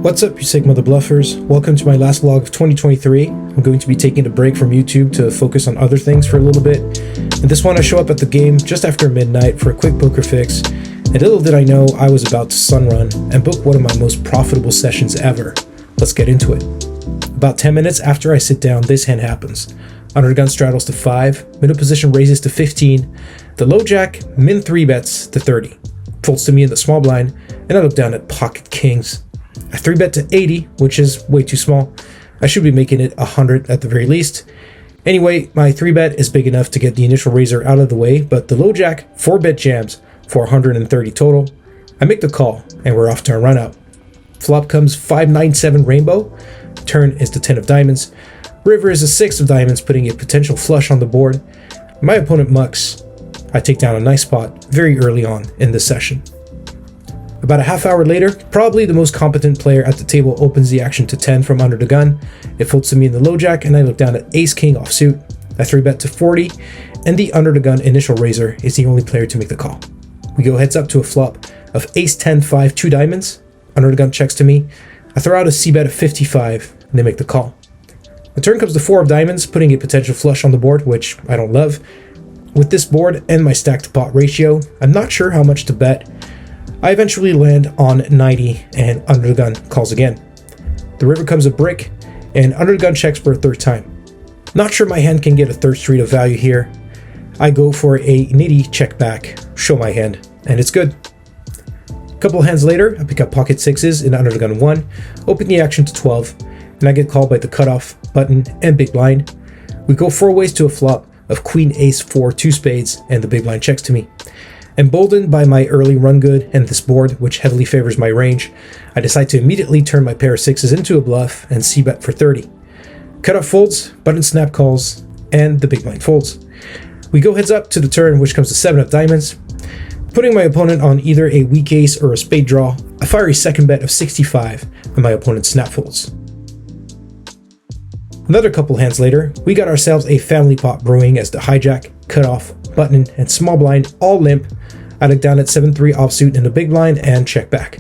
What's up, you Sigma the Bluffers? Welcome to my last vlog of 2023. I'm going to be taking a break from YouTube to focus on other things for a little bit. And this one I show up at the game just after midnight for a quick poker fix. And little did I know I was about to sunrun and book one of my most profitable sessions ever. Let's get into it. About 10 minutes after I sit down, this hand happens. Under the gun straddles to 5, middle position raises to 15, the low jack min 3 bets to 30. Folds to me in the small blind, and I look down at pocket kings. I 3-bet to 80, which is way too small. I should be making it 100 at the very least. Anyway, my 3-bet is big enough to get the initial raiser out of the way, but the low jack 4-bet jams for 130 total. I make the call, and we're off to a run out. Flop comes 5-9-7 rainbow. Turn is the 10 of diamonds. River is a 6 of diamonds, putting a potential flush on the board. My opponent mucks. I take down a nice spot very early on in this session. About a half hour later, probably the most competent player at the table opens the action to 10 from under the gun. It folds to me in the low jack, and I look down at ace king offsuit. I 3-bet to 40, and the under the gun initial raiser is the only player to make the call. We go heads up to a flop of ace 10 5 2 diamonds. Under the gun checks to me. I throw out a c-bet of 55, and they make the call. The turn comes to 4 of diamonds, putting a potential flush on the board, which I don't love. With this board and my stack to pot ratio, I'm not sure how much to bet. I eventually land on 90, and under the gun calls again. The river comes a brick, and under the gun checks for a third time. Not sure my hand can get a third street of value here. I go for a nitty check back, show my hand, and it's good. A couple of hands later, I pick up pocket sixes in under the gun 1, open the action to 12, and I get called by the cutoff, button, and big blind. We go 4 ways to a flop of queen ace 4 2 spades, and the big blind checks to me. Emboldened by my early run good and this board, which heavily favors my range, I decide to immediately turn my pair of sixes into a bluff and c-bet for 30. Cutoff folds, button snap calls, and the big blind folds. We go heads up to the turn, which comes to 7 of diamonds. Putting my opponent on either a weak ace or a spade draw, I fire a second bet of 65, and my opponent snap folds. Another couple hands later, we got ourselves a family pot brewing as the hijack, cutoff, button, and small blind all limp. I look down at 7-3 offsuit in the big blind and check back.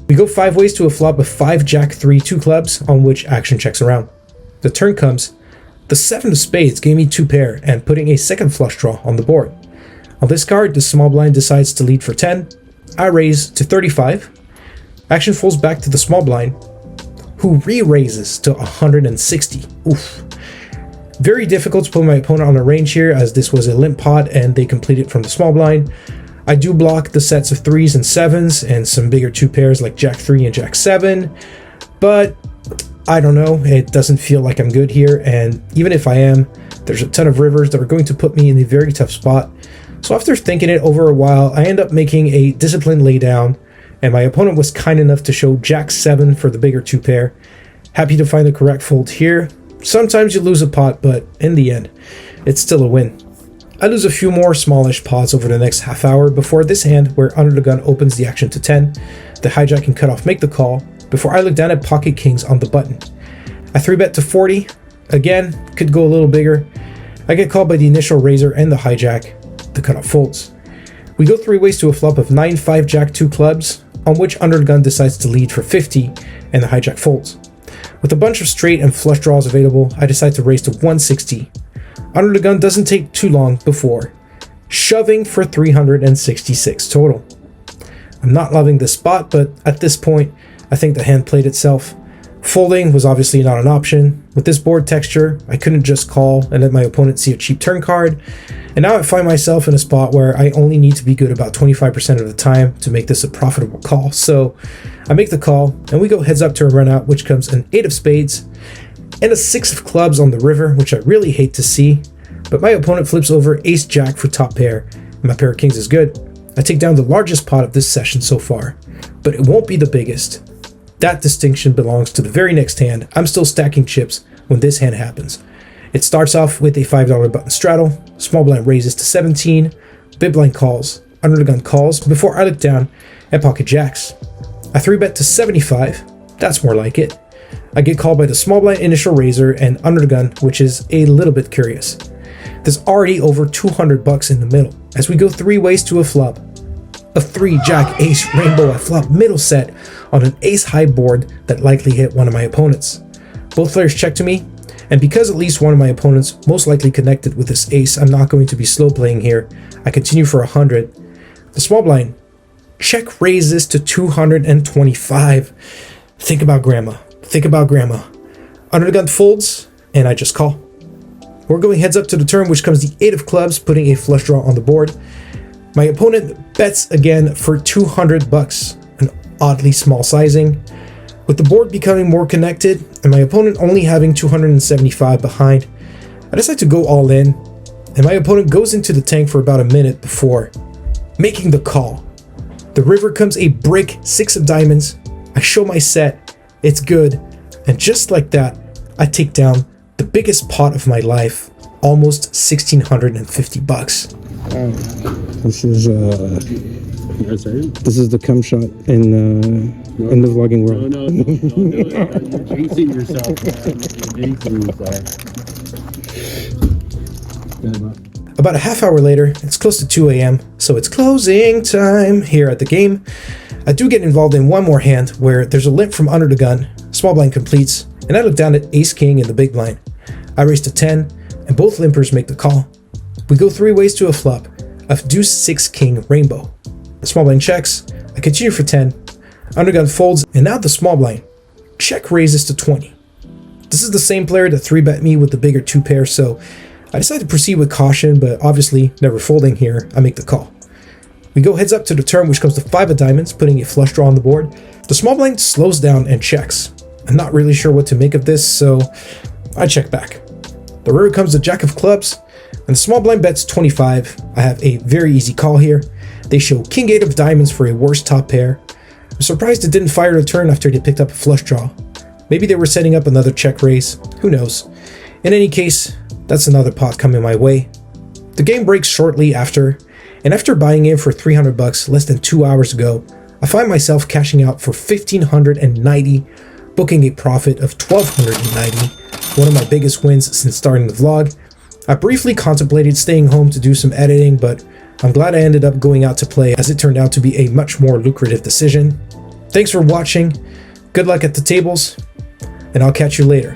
We go 5 ways to a flop of 5 jack 3 2 clubs, on which action checks around. The turn comes. The 7 of spades gave me 2 pair and putting a second flush draw on the board. On this card, the small blind decides to lead for 10. I raise to 35. Action folds back to the small blind, who re-raises to 160. Oof. Very difficult to put my opponent on a range here, as this was a limp pot and they completed from the small blind. I do block the sets of 3s and 7s and some bigger 2 pairs like jack 3 and jack 7, but I don't know, it doesn't feel like I'm good here, and even if I am, there's a ton of rivers that are going to put me in a very tough spot. So after thinking it over a while, I end up making a disciplined laydown, and my opponent was kind enough to show jack 7 for the bigger 2 pair. Happy to find the correct fold here. Sometimes you lose a pot, but in the end, it's still a win. I lose a few more smallish pots over the next half hour before this hand, where under the gun opens the action to 10. The hijack and cutoff make the call, before I look down at pocket kings on the button. I 3-bet to 40. Again, could go a little bigger. I get called by the initial raiser and the hijack. The cutoff folds. We go 3 ways to a flop of 9-5 jack 2 clubs, on which under the gun decides to lead for 50, and the hijack folds. With a bunch of straight and flush draws available, I decide to raise to 160. Under the gun doesn't take too long before shoving for 366 total. I'm not loving this spot, but at this point, I think the hand played itself. Folding was obviously not an option. With this board texture, I couldn't just call and let my opponent see a cheap turn card. And now I find myself in a spot where I only need to be good about 25% of the time to make this a profitable call. So I make the call, and we go heads up to a run out, which comes an 8 of spades and a 6 of clubs on the river, which I really hate to see. But my opponent flips over ace jack for top pair, and my pair of kings is good. I take down the largest pot of this session so far, but it won't be the biggest. That distinction belongs to the very next hand. I'm still stacking chips when this hand happens. It starts off with a $5 button straddle, small blind raises to 17, big blind calls, under the gun calls, before I look down at pocket jacks. I 3-bet to 75, that's more like it. I get called by the small blind initial raiser and under the gun, which is a little bit curious. There's already over $200 in the middle, as we go 3 ways to a flop A 3 jack ace rainbow. I flop middle set on an ace high board that likely hit one of my opponents. Both players check to me, and because at least one of my opponents most likely connected with this ace, I'm not going to be slow playing here. I continue for 100. The small blind check raises to 225. Think about grandma. Think about grandma. Under the gun folds, and I just call. We're going heads up to the turn, which comes the 8 of clubs, putting a flush draw on the board. My opponent bets again for 200 bucks, an oddly small sizing. With the board becoming more connected and my opponent only having 275 behind, I decide to go all in, and my opponent goes into the tank for about a minute before making the call. The river comes a brick 6 of diamonds. I show my set, it's good, and just like that, I take down the biggest pot of my life, almost 1,650 bucks. This is the cum shot in the vlogging world. No, don't do it. You're jinxing yourself, man. You're jinxing yourself. About a half hour later, it's close to 2 a.m., so it's closing time here at the game. I do get involved in one more hand where there's a limp from under the gun, small blind completes, and I look down at ace king in the big blind. I raise to 10, and both limpers make the call. We go 3 ways to a flop of deuce 6 king rainbow. The small blind checks, I continue for 10, undergun folds, and now the small blind check raises to 20. This is the same player that 3-bet me with the bigger 2 pair, so I decide to proceed with caution, but obviously never folding here, I make the call. We go heads up to the turn, which comes to 5 of diamonds, putting a flush draw on the board. The small blind slows down and checks. I'm not really sure what to make of this, so I check back. The river comes to jack of clubs, and the small blind bets 25. I have a very easy call here. They show king 8 of diamonds for a worse top pair. I'm surprised it didn't fire the turn after they picked up a flush draw. Maybe they were setting up another check raise, who knows. In any case, that's another pot coming my way. The game breaks shortly after, and after buying in for 300 bucks less than 2 hours ago, I find myself cashing out for 1,590, booking a profit of 1,290, one of my biggest wins since starting the vlog. I briefly contemplated staying home to do some editing, but I'm glad I ended up going out to play, as it turned out to be a much more lucrative decision. Thanks for watching, good luck at the tables, and I'll catch you later.